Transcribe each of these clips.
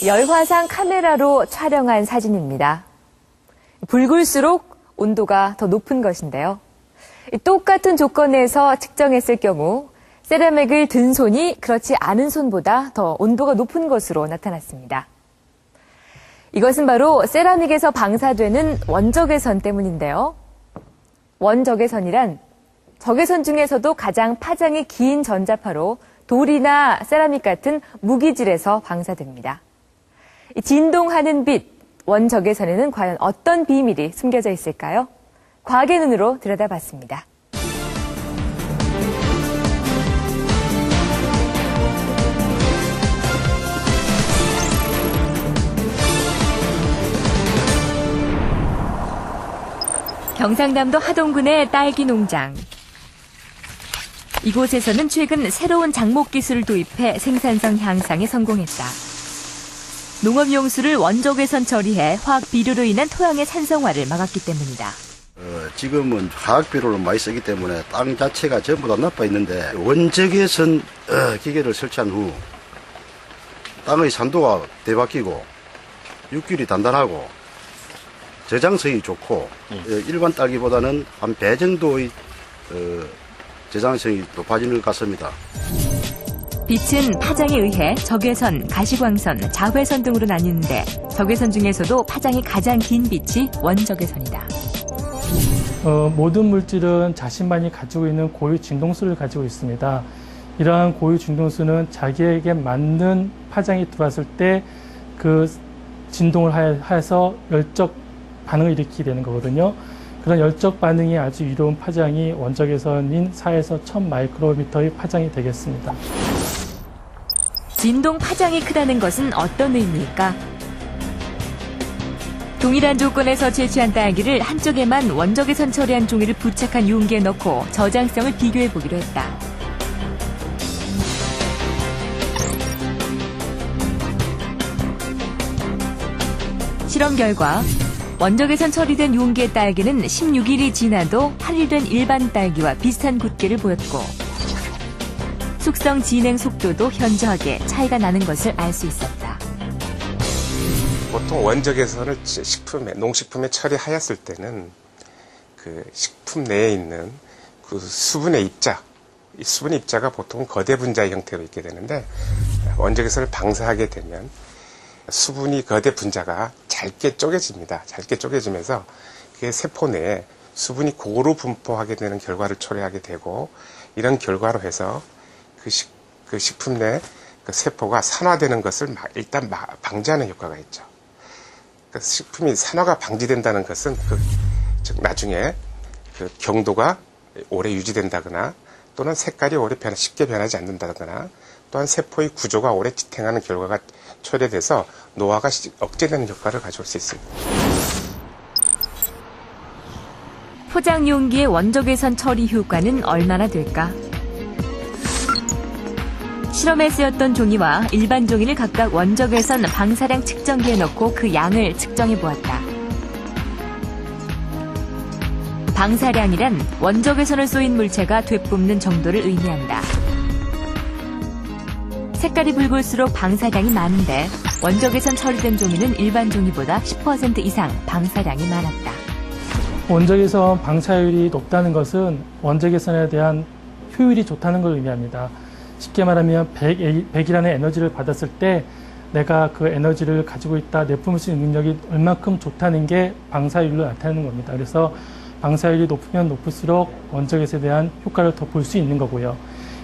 열화상 카메라로 촬영한 사진입니다. 붉을수록 온도가 더 높은 것인데요. 똑같은 조건에서 측정했을 경우 세라믹을 든 손이 그렇지 않은 손보다 더 온도가 높은 것으로 나타났습니다. 이것은 바로 세라믹에서 방사되는 원적외선 때문인데요. 원적외선이란 적외선 중에서도 가장 파장이 긴 전자파로 돌이나 세라믹 같은 무기질에서 방사됩니다. 진동하는 빛, 원적외선에는 과연 어떤 비밀이 숨겨져 있을까요? 과학의 눈으로 들여다봤습니다. 경상남도 하동군의 딸기 농장. 이곳에서는 최근 새로운 장목 기술을 도입해 생산성 향상에 성공했다. 농업용수를 원적외선 처리해 화학 비료로 인한 토양의 산성화를 막았기 때문이다. 지금은 화학 비료를 많이 쓰기 때문에 땅 자체가 전부 다 나빠 있는데 원적외선 기계를 설치한 후 땅의 산도가 되바뀌고 육질이 단단하고 저장성이 좋고 일반 딸기보다는 한 배 정도의 저장성이 높아지는 것 같습니다. 빛은 파장에 의해 적외선, 가시광선, 자외선 등으로 나뉘는데 적외선 중에서도 파장이 가장 긴 빛이 원적외선이다. 모든 물질은 자신만이 가지고 있는 고유 진동수를 가지고 있습니다. 이러한 고유 진동수는 자기에게 맞는 파장이 들어왔을 때 그 진동을 해서 열적 반응을 일으키게 되는 거거든요. 그런 열적 반응이 아주 이로운 파장이 원적외선인 4에서 1000마이크로미터의 파장이 되겠습니다. 진동 파장이 크다는 것은 어떤 의미일까? 동일한 조건에서 채취한 딸기를 한쪽에만 원적외선 처리한 종이를 부착한 용기에 넣고 저장성을 비교해 보기로 했다. 실험 결과 원적외선 처리된 용기의 딸기는 16일이 지나도 발효된 일반 딸기와 비슷한 굵기를 보였고 숙성 진행 속도도 현저하게 차이가 나는 것을 알 수 있었다. 보통 원적외선을 농식품에 처리하였을 때는 그 식품 내에 있는 그 수분의 입자, 이 수분의 입자가 보통 거대 분자의 형태로 있게 되는데 원적외선을 방사하게 되면 수분이 거대 분자가 잘게 쪼개집니다. 잘게 쪼개지면서 그게 세포 내에 수분이 고루 분포하게 되는 결과를 초래하게 되고 이런 결과로 해서 그 식품 내 그 세포가 산화되는 것을 일단 방지하는 효과가 있죠. 그 식품이 산화가 방지된다는 것은 즉 나중에 그 경도가 오래 유지된다거나 또는 색깔이 오래 쉽게 변하지 않는다거나 또한 세포의 구조가 오래 지탱하는 결과가 초래돼서 노화가 억제되는 효과를 가져올 수 있습니다. 포장 용기의 원적외선 처리 효과는 얼마나 될까? 실험에 쓰였던 종이와 일반 종이를 각각 원적외선 방사량 측정기에 넣고 그 양을 측정해 보았다. 방사량이란 원적외선을 쏘인 물체가 되뿜는 정도를 의미한다. 색깔이 붉을수록 방사량이 많은데 원적외선 처리된 종이는 일반 종이보다 10% 이상 방사량이 많았다. 원적외선 방사율이 높다는 것은 원적외선에 대한 효율이 좋다는 걸 의미합니다. 쉽게 말하면 100이라는 에너지를 받았을 때 내가 그 에너지를 가지고 있다 내뿜을 수 있는 능력이 얼만큼 좋다는 게 방사율로 나타나는 겁니다. 그래서 방사율이 높으면 높을수록 원적외선에 대한 효과를 더 볼 수 있는 거고요.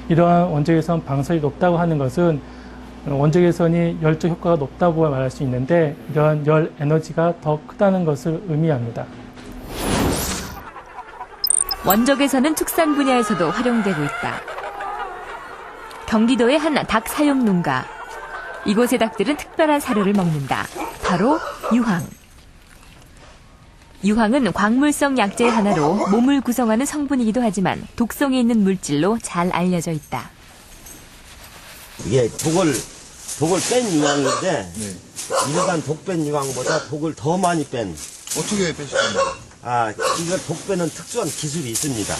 이러한 원적외선 방사율이 높다고 하는 것은 원적외선이 열적 효과가 높다고 말할 수 있는데 이러한 열 에너지가 더 크다는 것을 의미합니다. 원적외선은 축산 분야에서도 활용되고 있다. 경기도의 한 닭 사육 농가. 이곳의 닭들은 특별한 사료를 먹는다. 바로 유황. 유황은 광물성 약재의 하나로 몸을 구성하는 성분이기도 하지만 독성이 있는 물질로 잘 알려져 있다. 이게 독을 뺀 유황인데 일반 독 뺀 유황보다 독을 더 많이 뺀. 어떻게 빼시나요? 이걸 독 빼는 특수한 기술이 있습니다.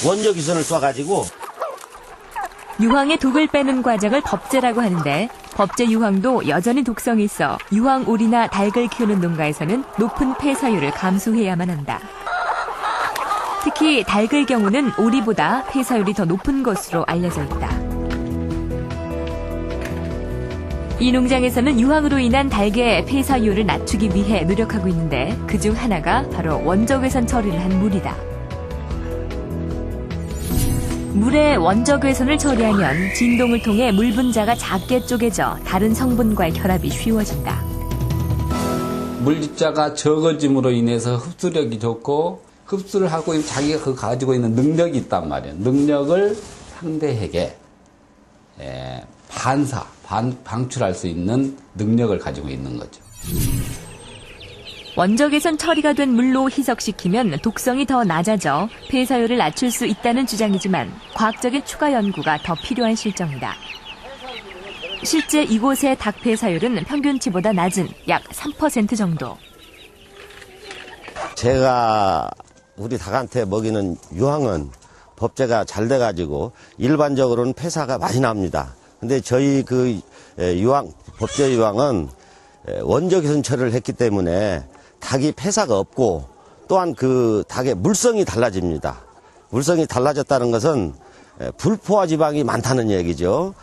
원적외선을 쏴가지고 유황의 독을 빼는 과정을 법제라고 하는데 법제 유황도 여전히 독성이 있어 유황오리나 닭을 키우는 농가에서는 높은 폐사율을 감수해야만 한다. 특히 닭의 경우는 오리보다 폐사율이 더 높은 것으로 알려져 있다. 이 농장에서는 유황으로 인한 닭의 폐사율을 낮추기 위해 노력하고 있는데 그중 하나가 바로 원적외선 처리를 한 물이다. 물에 원적외선을 처리하면 진동을 통해 물 분자가 작게 쪼개져 다른 성분과의 결합이 쉬워진다. 물입자가 적어짐으로 인해서 흡수력이 좋고 흡수를 하고 자기가 그 가지고 있는 능력이 있단 말이에요. 능력을 상대에게 방출할 수 있는 능력을 가지고 있는 거죠. 원적외선 처리가 된 물로 희석시키면 독성이 더 낮아져 폐사율을 낮출 수 있다는 주장이지만 과학적인 추가 연구가 더 필요한 실정이다. 실제 이곳의 닭 폐사율은 평균치보다 낮은 약 3% 정도. 제가 우리 닭한테 먹이는 유황은 법제가 잘 돼가지고 일반적으로는 폐사가 많이 납니다. 근데 저희 그 유황, 법제 유황은 원적외선 처리를 했기 때문에 닭이 폐사가 없고 또한 그 닭의 물성이 달라집니다. 물성이 달라졌다는 것은 불포화 지방이 많다는 얘기죠.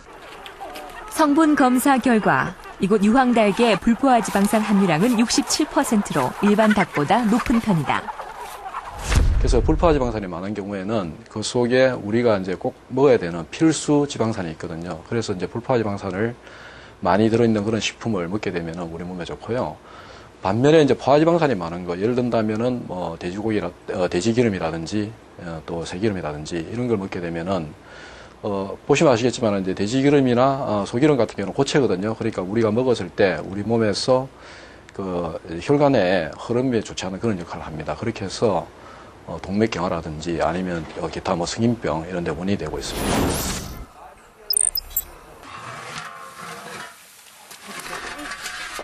성분 검사 결과 이곳 유황닭의 불포화 지방산 함유량은 67%로 일반 닭보다 높은 편이다. 그래서 불포화 지방산이 많은 경우에는 그 속에 우리가 이제 꼭 먹어야 되는 필수 지방산이 있거든요. 그래서 이제 불포화 지방산을 많이 들어있는 그런 식품을 먹게 되면 우리 몸에 좋고요. 반면에 이제 포화지방산이 많은 거, 예를 든다면은 뭐 돼지기름이라든지 또 새기름이라든지 이런 걸 먹게 되면은 보시면 아시겠지만 이제 돼지기름이나 소기름 같은 경우는 고체거든요. 그러니까 우리가 먹었을 때 우리 몸에서 그 혈관의 흐름에 좋지 않은 그런 역할을 합니다. 그렇게 해서 동맥경화라든지 아니면 기타 뭐 성인병 이런 데 원인이 되고 있습니다.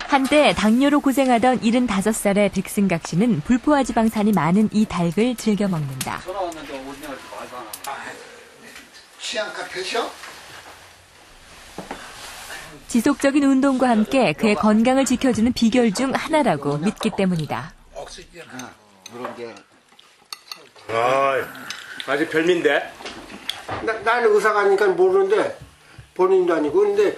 한때 당뇨로 고생하던 75살의 백승각 씨는 불포화 지방산이 많은 이 닭을 즐겨 먹는다. 치안가 펴셔? 지속적인 운동과 함께 그의 건강을 지켜주는 비결 중 하나라고 믿기 때문이다. 아직 별미인데? 나는 의사가 아니니까 모르는데 본인도 아니고 근데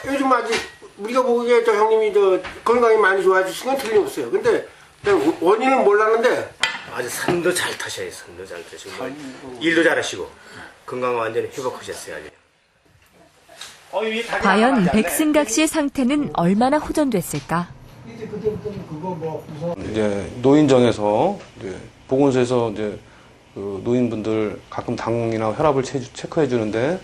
요즘 아직 우리가 보기에 저 형님이 저 건강이 많이 좋아지신 건 틀림없어요. 근데 원인은 몰랐는데 아주 산도 잘 타셔요. 산도 잘 타시고 일도 잘하시고 건강 완전히 회복하셨어요. 아주. 과연 백승각 씨의 상태는 얼마나 호전됐을까? 이제 노인정에서 이제 보건소에서 이제 그 노인분들 가끔 당이나 혈압을 체크해 주는데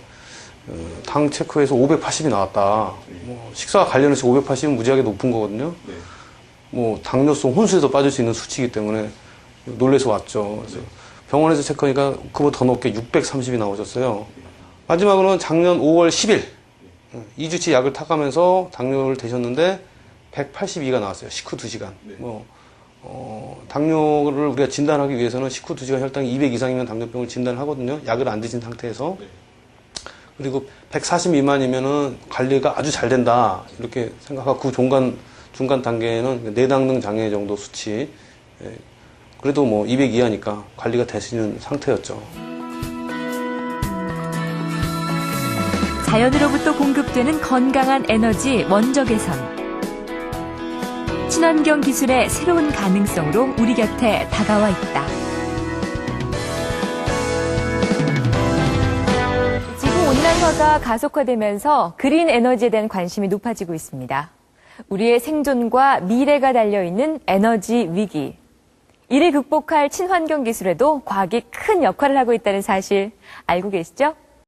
당 체크해서 580이 나왔다. 뭐 식사 관련해서 580은 무지하게 높은 거거든요. 뭐 당뇨성 혼수에서 빠질 수 있는 수치이기 때문에 놀래서 왔죠. 그래서 병원에서 체크하니까 그보다 더 높게 630이 나오셨어요. 마지막으로는 작년 5월 10일 2주치 약을 타가면서 당뇨를 되셨는데 182가 나왔어요. 식후 2시간. 당뇨를 우리가 진단하기 위해서는 식후 2시간 혈당이 200 이상이면 당뇨병을 진단을 하거든요. 약을 안 드신 상태에서. 그리고 140 미만이면은 관리가 아주 잘 된다. 이렇게 생각하고 그 중간 단계에는 내당능 장애 정도 수치. 그래도 뭐 200 이하니까 관리가 되시는 상태였죠. 자연으로부터 공급되는 건강한 에너지 원적외선. 친환경 기술의 새로운 가능성으로 우리 곁에 다가와 있다. 지구온난화가 가속화되면서 그린 에너지에 대한 관심이 높아지고 있습니다. 우리의 생존과 미래가 달려있는 에너지 위기. 이를 극복할 친환경 기술에도 과학이 큰 역할을 하고 있다는 사실 알고 계시죠?